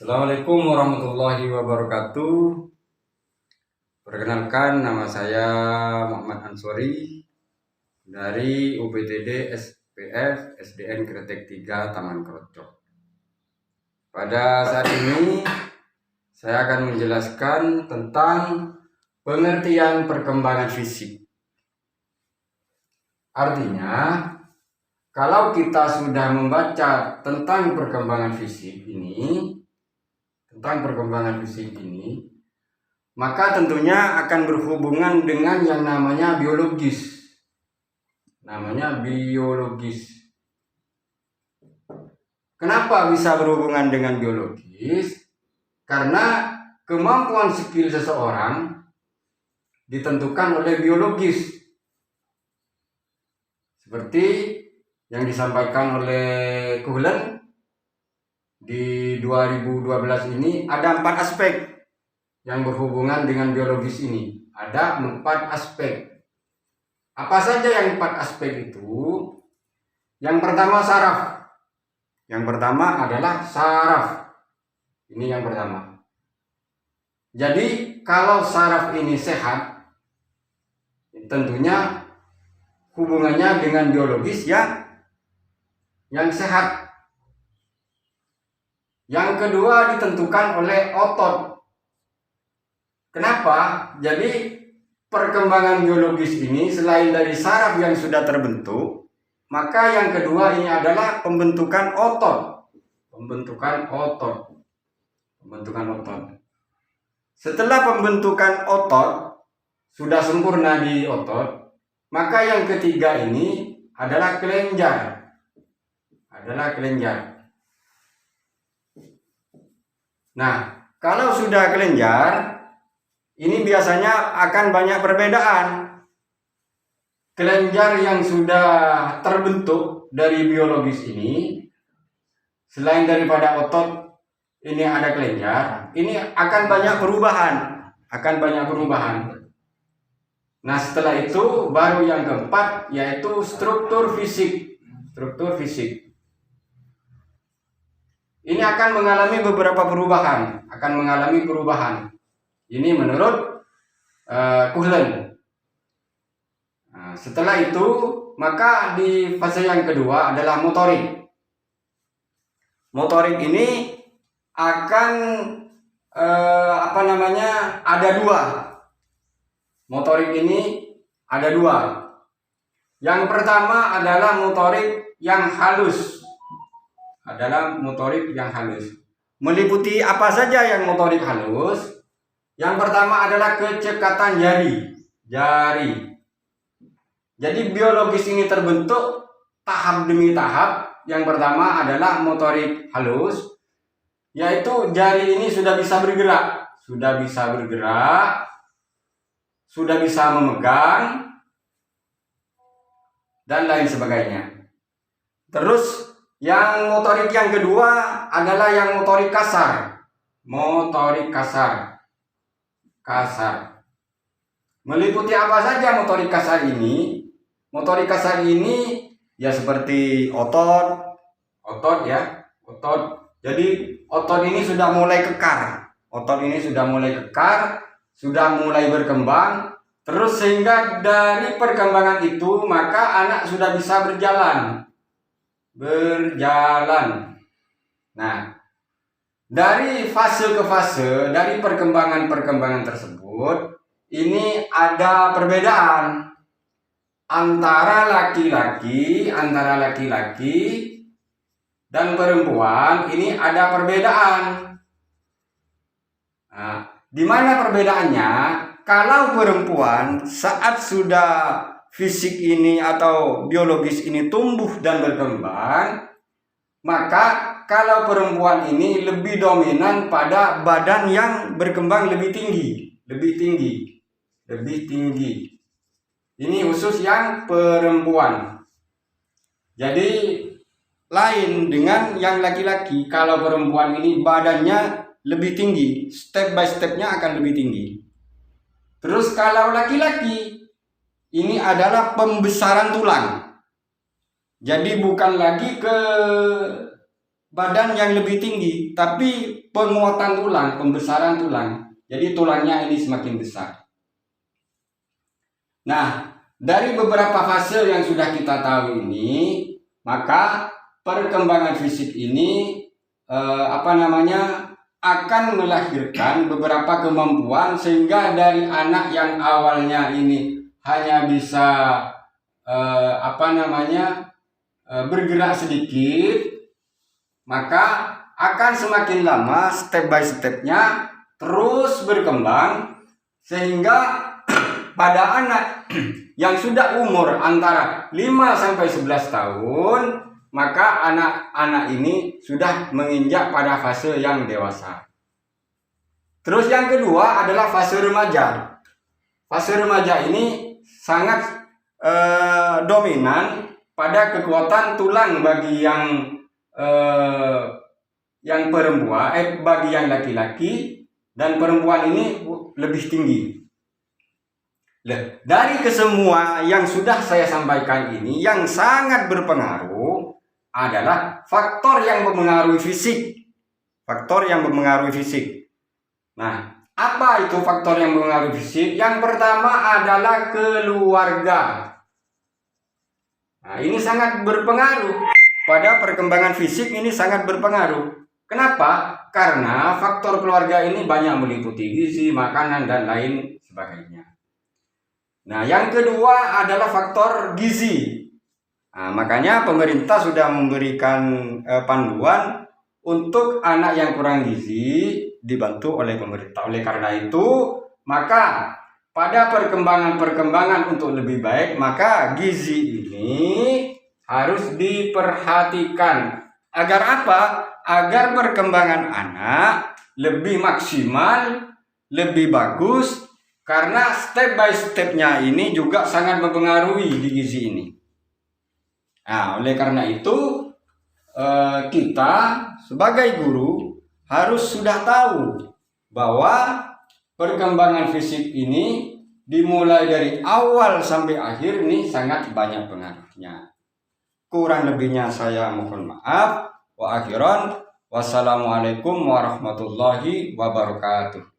Assalamualaikum warahmatullahi wabarakatuh. Perkenalkan, nama saya Muhammad Ansori dari UPTD SPF SDN Kretek 3 Taman Krocok. Pada saat ini saya akan menjelaskan tentang pengertian perkembangan fisik. Artinya, kalau kita sudah membaca tentang perkembangan fisik ini, maka tentunya akan berhubungan dengan yang namanya biologis. Kenapa bisa berhubungan dengan biologis? Karena kemampuan skill seseorang ditentukan oleh biologis. Seperti yang disampaikan oleh Kuhlen di 2012 ini, ada 4 aspek yang berhubungan dengan biologis ini. Ada 4 aspek. Apa saja yang 4 aspek itu? Yang pertama saraf. Yang pertama adalah saraf. Ini yang pertama. Jadi kalau saraf ini sehat, tentunya hubungannya dengan biologis yang sehat. Yang kedua ditentukan oleh otot. Kenapa? Jadi perkembangan biologis ini selain dari saraf yang sudah terbentuk, maka yang kedua ini adalah pembentukan otot. Setelah pembentukan otot sudah sempurna di otot, maka yang ketiga ini adalah kelenjar. Nah, kalau sudah kelenjar, ini biasanya akan banyak perbedaan. Kelenjar yang sudah terbentuk dari biologis ini, selain daripada otot ini ada kelenjar, ini akan banyak perubahan. Nah, setelah itu baru yang keempat, yaitu struktur fisik. Ini akan mengalami beberapa perubahan. Ini menurut Kuhlen. Nah, setelah itu, maka di fase yang kedua adalah motorik. Motorik ini akan ada dua. Motorik ini ada dua. Yang pertama adalah motorik yang halus. Meliputi apa saja yang motorik halus? Yang pertama adalah kecekatan jari. Jadi biologis ini terbentuk tahap demi tahap. Yang pertama adalah motorik halus, yaitu jari ini sudah bisa bergerak, sudah bisa memegang, dan lain sebagainya. Terus yang motorik yang kedua adalah yang motorik kasar. Meliputi apa saja motorik kasar ini? Motorik kasar ini ya seperti otot. Jadi otot ini sudah mulai kekar. Sudah mulai berkembang. Terus sehingga dari perkembangan itu maka anak sudah bisa berjalan. Nah, dari fase ke fase, dari perkembangan tersebut, ini ada perbedaan antara laki-laki dan perempuan. Ini ada perbedaan. Nah, di mana perbedaannya? Kalau perempuan saat sudah fisik ini atau biologis ini tumbuh dan berkembang, maka kalau perempuan ini lebih dominan pada badan yang berkembang lebih tinggi. Ini khusus yang perempuan. Jadi lain dengan yang laki-laki. Kalau perempuan ini badannya lebih tinggi, step by stepnya akan lebih tinggi. Terus kalau laki-laki, ini adalah pembesaran tulang. Jadi bukan lagi ke badan yang lebih tinggi, tapi penguatan tulang, pembesaran tulang. Jadi tulangnya ini semakin besar. Nah, dari beberapa fase yang sudah kita tahu ini, maka perkembangan fisik ini akan melahirkan beberapa kemampuan, sehingga dari anak yang awalnya ini hanya bisa bergerak sedikit, maka akan semakin lama step by stepnya terus berkembang, sehingga pada anak yang sudah umur antara 5-11 tahun, maka anak-anak ini sudah menginjak pada fase yang dewasa. Terus yang kedua adalah fase remaja. Fase remaja ini sangat dominan pada kekuatan tulang bagi yang perempuan, bagi yang laki-laki, dan perempuan ini lebih tinggi. Dari kesemua yang sudah saya sampaikan ini, yang sangat berpengaruh adalah faktor yang mempengaruhi fisik. Faktor yang mempengaruhi fisik. Nah, apa itu faktor yang mempengaruhi fisik? Yang pertama adalah keluarga. Nah, ini sangat berpengaruh pada perkembangan fisik, ini sangat berpengaruh. Kenapa? Karena faktor keluarga ini banyak meliputi gizi, makanan, dan lain sebagainya. Nah, yang kedua adalah faktor gizi. Nah, makanya pemerintah sudah memberikan panduan untuk anak yang kurang gizi dibantu oleh pemerintah. Oleh karena itu, maka pada perkembangan untuk lebih baik, maka gizi ini harus diperhatikan. Agar apa? Agar perkembangan anak lebih maksimal, lebih bagus. Karena step by stepnya ini juga sangat mempengaruhi di gizi ini. Nah, oleh karena itu kita sebagai guru harus sudah tahu bahwa perkembangan fisik ini dimulai dari awal sampai akhir ini sangat banyak pengaruhnya. Kurang lebihnya saya mohon maaf. Wa akhiran, wassalamualaikum warahmatullahi wabarakatuh.